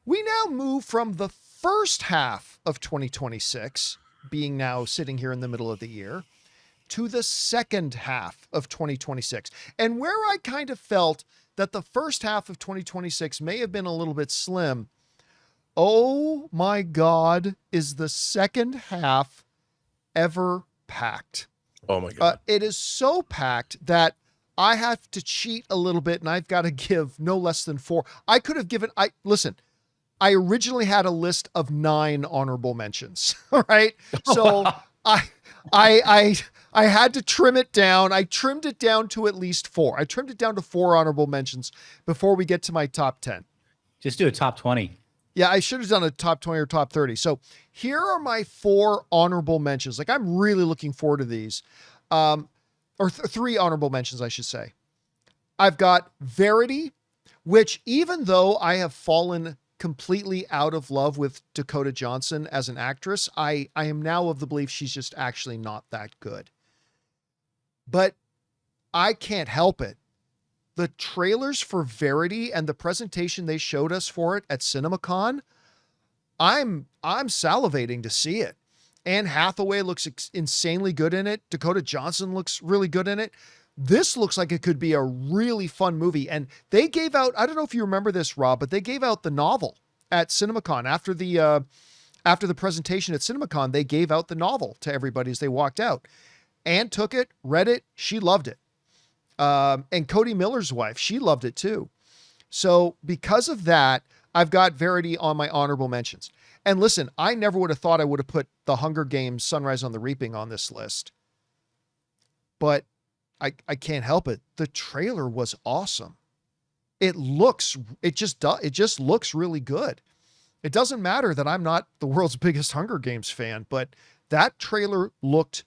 we now move from the first half of 2026, being now sitting here in the middle of the year, to the second half of 2026. And where I kind of felt that the first half of 2026 may have been a little bit slim, oh my God, is the second half ever packed. Oh my God. It is so packed that I have to cheat a little bit, and I've got to give no less than 4. I could have given, listen, I originally had a list of 9 honorable mentions. All right. So I had to trim it down. I trimmed it down to at least 4. I trimmed it down to 4 honorable mentions before we get to my top 10. Just do a top 20. Yeah, I should have done a top 20 or top 30. So here are my 4 honorable mentions. Like, I'm really looking forward to these. Or 3 honorable mentions, I should say. I've got Verity, which, even though I have fallen completely out of love with Dakota Johnson as an actress, I am now of the belief she's just actually not that good. But I can't help it. The trailers for Verity and the presentation they showed us for it at CinemaCon, I'm salivating to see it. Anne Hathaway looks insanely good in it. Dakota Johnson looks really good in it. This looks like it could be a really fun movie. And they gave out, I don't know if you remember this, Rob, but they gave out the novel at CinemaCon. After the presentation at CinemaCon, they gave out the novel to everybody as they walked out. Anne took it, read it. She loved it. And Cody Miller's wife, she loved it too. So because of that, I've got Verity on my honorable mentions. And listen, I never would have thought I would have put The Hunger Games: Sunrise on the Reaping on this list. But I can't help it. The trailer was awesome. It just looks really good. It doesn't matter that I'm not the world's biggest Hunger Games fan, but that trailer looked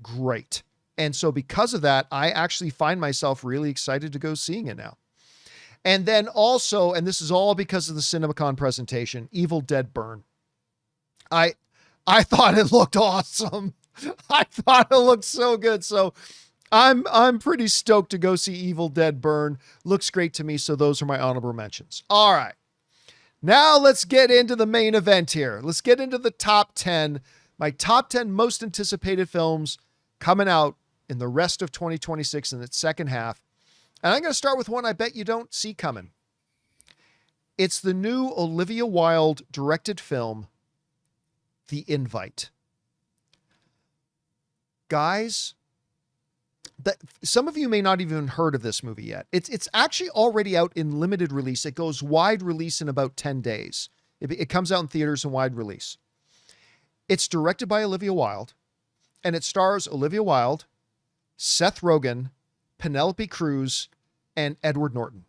great. And so because of that, I actually find myself really excited to go seeing it now. And then also, and this is all because of the CinemaCon presentation, Evil Dead Burn. I thought it looked awesome. I thought it looked so good. So I'm pretty stoked to go see Evil Dead Burn. Looks great to me. So those are my honorable mentions. All right. Now let's get into the main event here. Let's get into the top 10. My top 10 most anticipated films coming out in the rest of 2026 in its second half. And I'm going to start with one I bet you don't see coming. It's the new Olivia Wilde directed film, The Invite. Guys, some of you may not even heard of this movie yet. It's actually already out in limited release. It goes wide release in about 10 days. It comes out in theaters in wide release. It's directed by Olivia Wilde, and it stars Olivia Wilde, Seth Rogen, Penelope Cruz, and Edward Norton.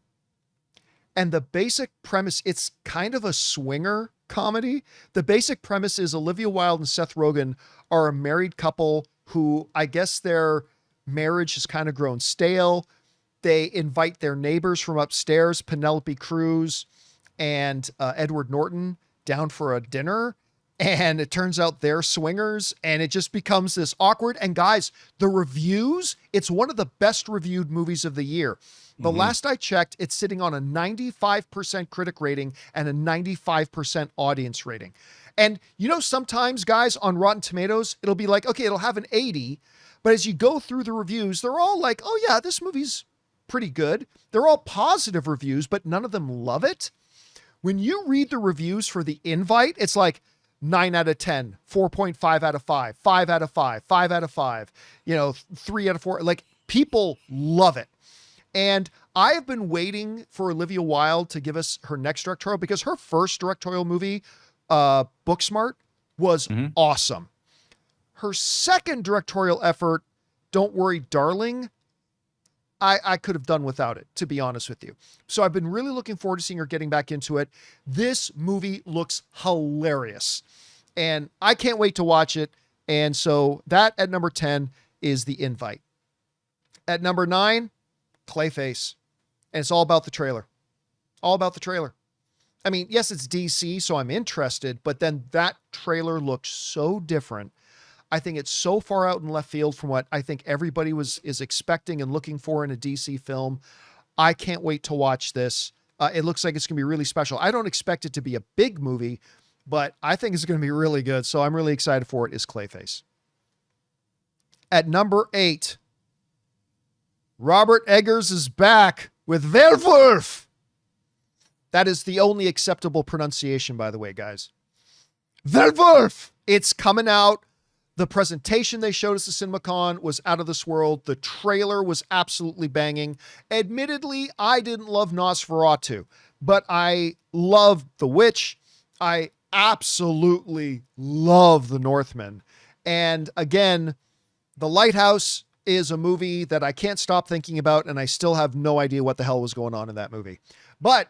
And the basic premise, it's kind of a swinger comedy. The basic premise is Olivia Wilde and Seth Rogen are a married couple who, I guess their marriage has kind of grown stale. They invite their neighbors from upstairs, Penelope Cruz and Edward Norton, down for a dinner. And it turns out they're swingers, and it just becomes this awkward. And guys, the reviews, it's one of the best reviewed movies of the year. The last I checked, it's sitting on a 95% critic rating and a 95% audience rating. And you know, sometimes guys on Rotten Tomatoes, it'll be like, okay, it'll have an 80, but as you go through the reviews, they're all like, oh yeah, this movie's pretty good. They're all positive reviews, but none of them love it. When you read the reviews for The Invite, it's like 9 out of 10, 4.5 out of 5, 5 out of 5, 5 out of 5, 3 out of 4. Like, people love it. And I have been waiting for Olivia Wilde to give us her next directorial, because her first directorial movie, Booksmart, was awesome. Her second directorial effort, Don't Worry, Darling, I could have done without it, to be honest with you. So I've been really looking forward to seeing her getting back into it. This movie looks hilarious, and I can't wait to watch it. And so that at number 10 is The Invite. At number 9, Clayface. And it's all about the trailer. All about the trailer. I mean, yes, it's DC, so I'm interested, but then that trailer looks so different. I think it's so far out in left field from what I think everybody is expecting and looking for in a DC film. I can't wait to watch this. It looks like it's going to be really special. I don't expect it to be a big movie, but I think it's going to be really good. So I'm really excited for it, is Clayface. At number 8, Robert Eggers is back with Werwolf. That is the only acceptable pronunciation, by the way, guys. Werwolf. It's coming out. The presentation they showed us at CinemaCon was out of this world. The trailer was absolutely banging. Admittedly, I didn't love Nosferatu, but I loved The Witch. I absolutely love The Northman. And again, The Lighthouse is a movie that I can't stop thinking about, and I still have no idea what the hell was going on in that movie. But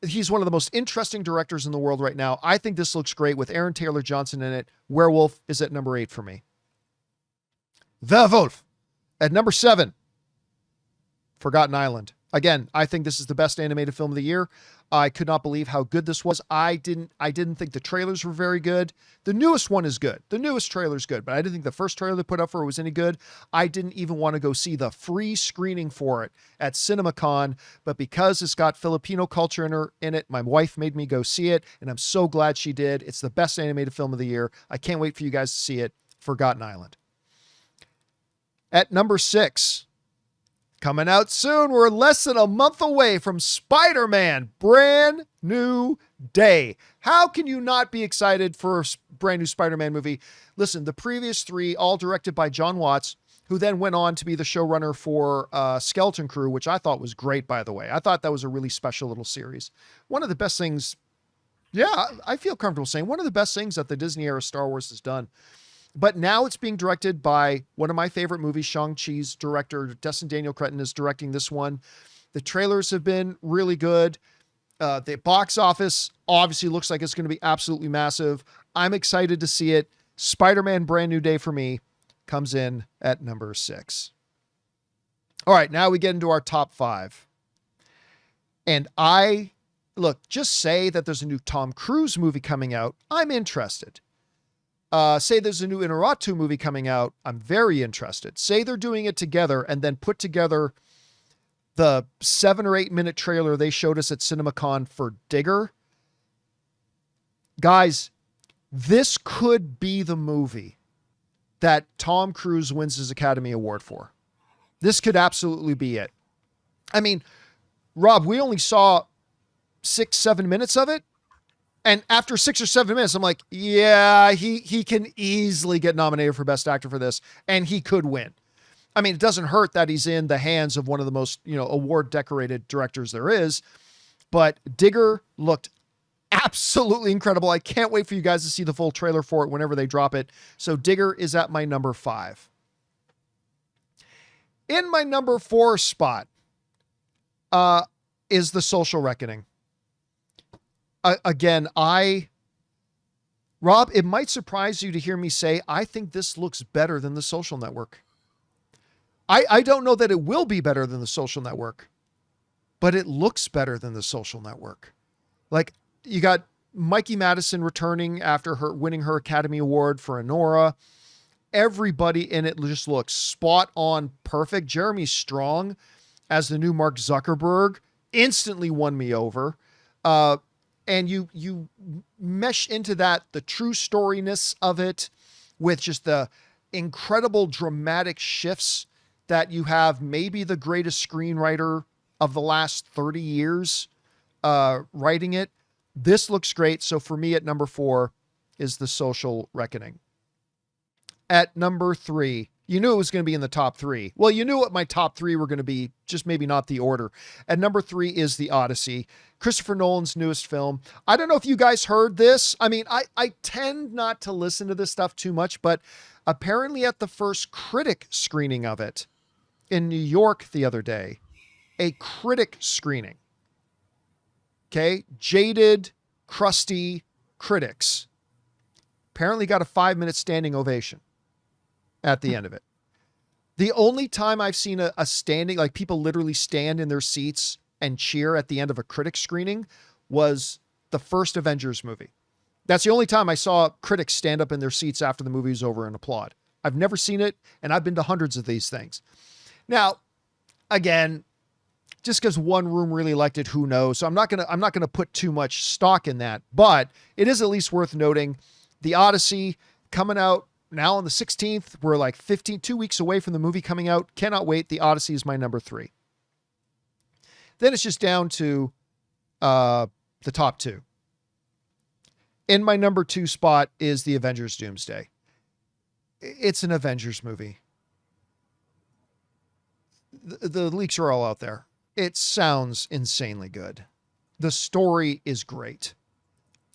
he's one of the most interesting directors in the world right now. I think this looks great with Aaron Taylor Johnson in it. Werewolf is at number 8 for me. Werewolf. At number 7, Forgotten Island. Again, I think this is the best animated film of the year. I could not believe how good this was. I didn't think the trailers were very good. The newest one is good. The newest trailer is good, but I didn't think the first trailer they put up for it was any good. I didn't even want to go see the free screening for it at CinemaCon, but because it's got Filipino culture in it, my wife made me go see it, and I'm so glad she did. It's the best animated film of the year. I can't wait for you guys to see it. Forgotten Island. At number 6, coming out soon, we're less than a month away from Spider-Man, Brand New Day. How can you not be excited for a brand new Spider-Man movie? Listen, the previous 3, all directed by John Watts, who then went on to be the showrunner for Skeleton Crew, which I thought was great, by the way. I thought that was a really special little series. One of the best things, yeah, I feel comfortable saying, one of the best things that the Disney era Star Wars has done. But now it's being directed by one of my favorite movies, Shang-Chi's director, Destin Daniel Cretton, is directing this one. The trailers have been really good. The box office obviously looks like it's going to be absolutely massive. I'm excited to see it. Spider-Man Brand New Day for me comes in at number 6. All right, now we get into our top 5. And just say that there's a new Tom Cruise movie coming out. I'm interested. Say there's a new Inarritu movie coming out. I'm very interested. Say they're doing it together and then put together the 7 or 8 minute trailer they showed us at CinemaCon for Digger. Guys, this could be the movie that Tom Cruise wins his Academy Award for. This could absolutely be it. I mean, Rob, we only saw 6-7 minutes of it. And after 6 or 7 minutes, I'm like, yeah, he can easily get nominated for Best Actor for this, and he could win. I mean, it doesn't hurt that he's in the hands of one of the most, award decorated directors there is, but Digger looked absolutely incredible. I can't wait for you guys to see the full trailer for it whenever they drop it. So Digger is at my number 5. In my number 4 spot, is The Social Reckoning. Again, Rob, it might surprise you to hear me say, I think this looks better than The Social Network. I don't know that it will be better than The Social Network, but it looks better than The Social Network. Like, you got Mikey Madison returning after winning her Academy Award for Anora. Everybody in it just looks spot on perfect. Jeremy Strong as the new Mark Zuckerberg instantly won me over. And you mesh into that the true storyness of it with just the incredible dramatic shifts that you have maybe the greatest screenwriter of the last 30 years writing it. This looks great. So for me at number 4 is The Social Reckoning. At number 3, you knew it was going to be in the top 3. Well, you knew what my top 3 were going to be, just maybe not the order. At number 3 is The Odyssey, Christopher Nolan's newest film. I don't know if you guys heard this. I mean, I tend not to listen to this stuff too much, but apparently at the first critic screening of it in New York the other day, a critic screening, okay, jaded, crusty critics apparently got a 5-minute standing ovation at the end of it. The only time I've seen a standing, like people literally stand in their seats and cheer at the end of a critic screening, was the first Avengers movie. That's the only time I saw critics stand up in their seats after the movie was over and applaud. I've never seen it, and I've been to hundreds of these things. Now, again, just because one room really liked it, who knows? So I'm not gonna put too much stock in that, but it is at least worth noting. The Odyssey coming out now on the 16th. We're like 2 weeks away from the movie coming out. Cannot wait. The Odyssey is my number 3. Then it's just down to the top 2. In my number 2 spot is the Avengers Doomsday. It's an Avengers movie. The leaks are all out there. It sounds insanely good. The story is great.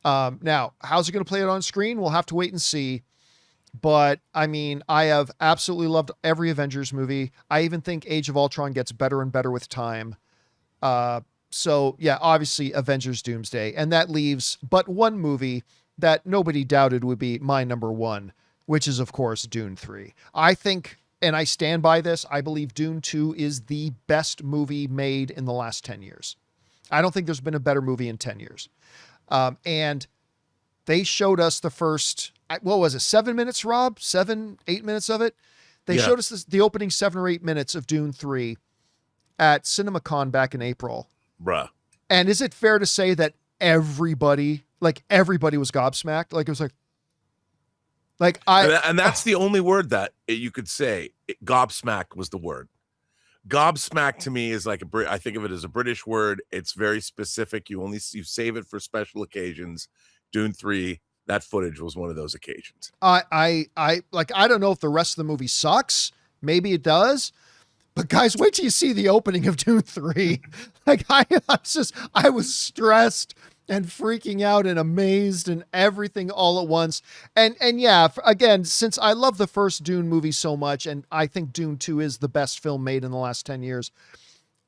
Now, how's it going to play it on screen? We'll have to wait and see. But I mean, I have absolutely loved every Avengers movie. I even think Age of Ultron gets better and better with time. So yeah, obviously Avengers Doomsday. And that leaves but one movie that nobody doubted would be my number 1, which is of course Dune 3. I think, and I stand by this, I believe Dune 2 is the best movie made in the last 10 years. I don't think there's been a better movie in 10 years. And they showed us the first, what was it, 7 minutes, Rob? 7, 8 minutes of it? They showed us the opening 7 or 8 minutes of Dune 3 at CinemaCon back in April. Bruh. And is it fair to say that everybody was gobsmacked? Like, it was and that's the only word that you could say. Gobsmacked was the word. Gobsmacked to me is like I think of it as a British word. It's very specific. You save it for special occasions. Dune 3, that footage was one of those occasions. I don't know if the rest of the movie sucks. Maybe it does. But guys, wait till you see the opening of Dune 3. I was stressed and freaking out and amazed and everything all at once. And yeah, again, since I love the first Dune movie so much, and I think Dune 2 is the best film made in the last 10 years,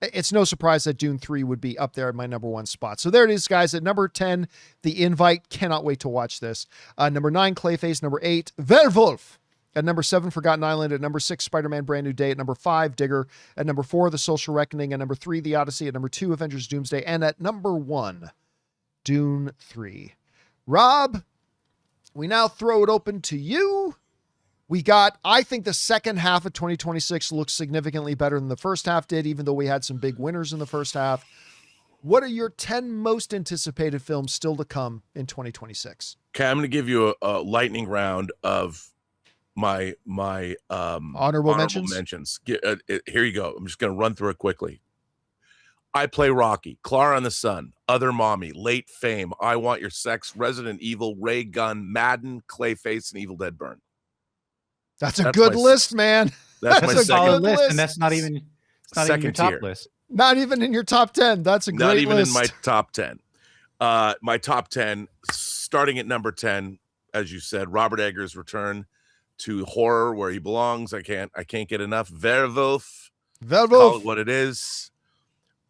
it's no surprise that Dune 3 would be up there at my number 1 spot. So there it is, guys. At number 10, The Invite. Cannot wait to watch this. Number 9, Clayface. Number 8, Werewolf. At number 7, Forgotten Island. At number 6, Spider-Man Brand New Day. At number 5, Digger. At number 4, The Social Reckoning. At number 3, The Odyssey. At number 2, Avengers Doomsday. And at number 1, Dune 3. Rob, we now throw it open to you. I think the second half of 2026 looks significantly better than the first half did, even though we had some big winners in the first half. What are your 10 most anticipated films still to come in 2026? Okay, I'm going to give you a lightning round of my honorable mentions. Here you go. I'm just going to run through it quickly. I Play Rocky, Clara and the Sun, Other Mommy, Late Fame, I Want Your Sex, Resident Evil, Ray Gun, Madden, Clayface, and Evil Dead Burn. That's a good list, man. That's my a second list, and that's not even your top list. Not even in your top 10. That's a great list. Not even in my top 10. My top 10, starting at number 10, as you said, Robert Eggers' return to horror where he belongs. I can't get enough. Werewolf. Call it what it is.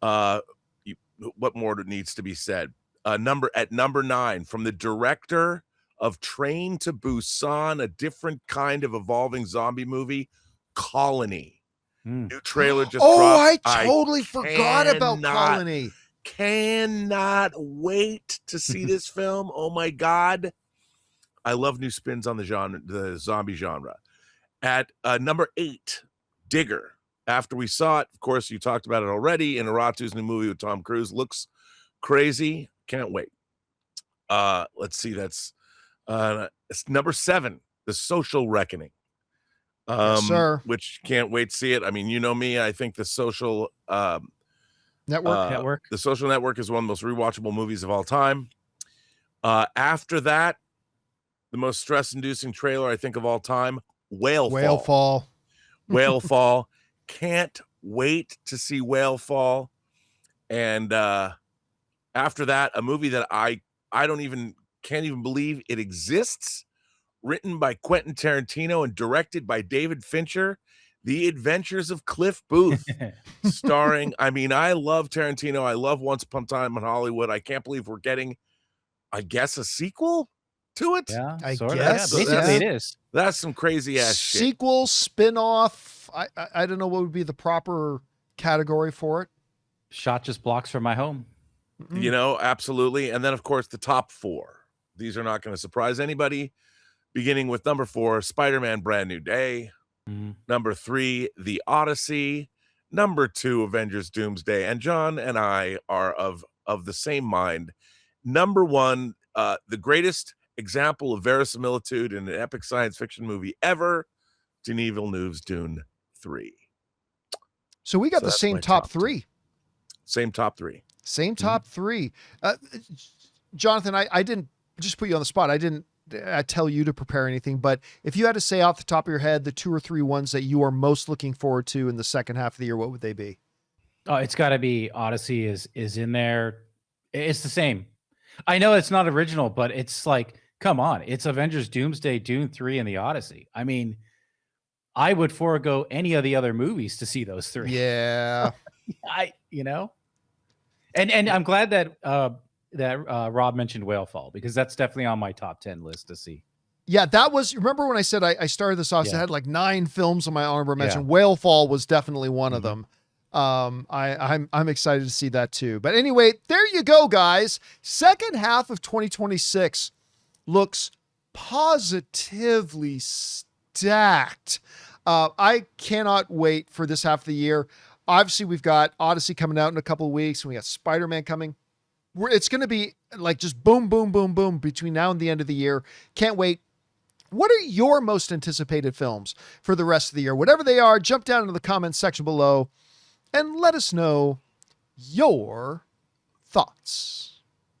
What more needs to be said? At number 9, from the director of Train to Busan, a different kind of evolving zombie movie, Colony. New trailer just dropped. I totally forgot about Colony. Cannot wait to see this film. Oh my God. I love new spins on the zombie genre. At number 8, Digger. After we saw it, of course, you talked about it already. Inarritu's new movie with Tom Cruise looks crazy. Can't wait. Let's see. That's it's number 7, The Social Reckoning. Yes, sir. Which can't wait to see it. I mean, you know me. I think The Social Network. The Social Network is one of the most rewatchable movies of all time. After that, the most stress-inducing trailer I think of all time, Whale Fall. Whale Fall. Can't wait to see Whale Fall. And after that, a movie that I can't even believe it exists, written by Quentin Tarantino and directed by David Fincher, The Adventures of Cliff Booth, starring, I love Tarantino. I love Once Upon a Time in Hollywood. I can't believe we're getting, I guess, a sequel to it. Yeah, I sort of. guess. Yeah, basically it is. That's some crazy ass shit. Sequel, spin-off. I don't know what would be the proper category for it. Shot just blocks from my home. You know, absolutely. And then, of course, the top 4. These are not going to surprise anybody. Beginning with number 4, Spider-Man Brand New Day. Number 3, The Odyssey. Number 2, Avengers Doomsday. And John and I are of the same mind. Number 1, the greatest example of verisimilitude in an epic science fiction movie ever, Denis Villeneuve's Dune 3. So we got the same top 3. Same top 3. Same top 3. Jonathan, I didn't just put you on the spot. I didn't tell you to prepare anything, but if you had to say off the top of your head the 2 or 3 ones that you are most looking forward to in the second half of the year, what would they be? Oh, it's got to be Odyssey is in there. It's the same. I know it's not original, but it's like, come on, it's Avengers Doomsday, Dune 3, and the Odyssey. I mean, I would forego any of the other movies to see those 3. Yeah. And I'm glad that Rob mentioned Whalefall, because that's definitely on my top 10 list to see. Yeah, that was, remember when I said I started this off, so I had like 9 films on my honorable mention. Whalefall was definitely one of them. I'm excited to see that too. But anyway, there you go, guys. Second half of 2026 looks positively stacked. I cannot wait for this half of the year. Obviously, we've got Odyssey coming out in a couple of weeks, and we got Spider-Man coming. It's going to be like just boom, boom, boom, boom between now and the end of the year. Can't wait. What are your most anticipated films for the rest of the year? Whatever they are, jump down into the comments section below and let us know your thoughts.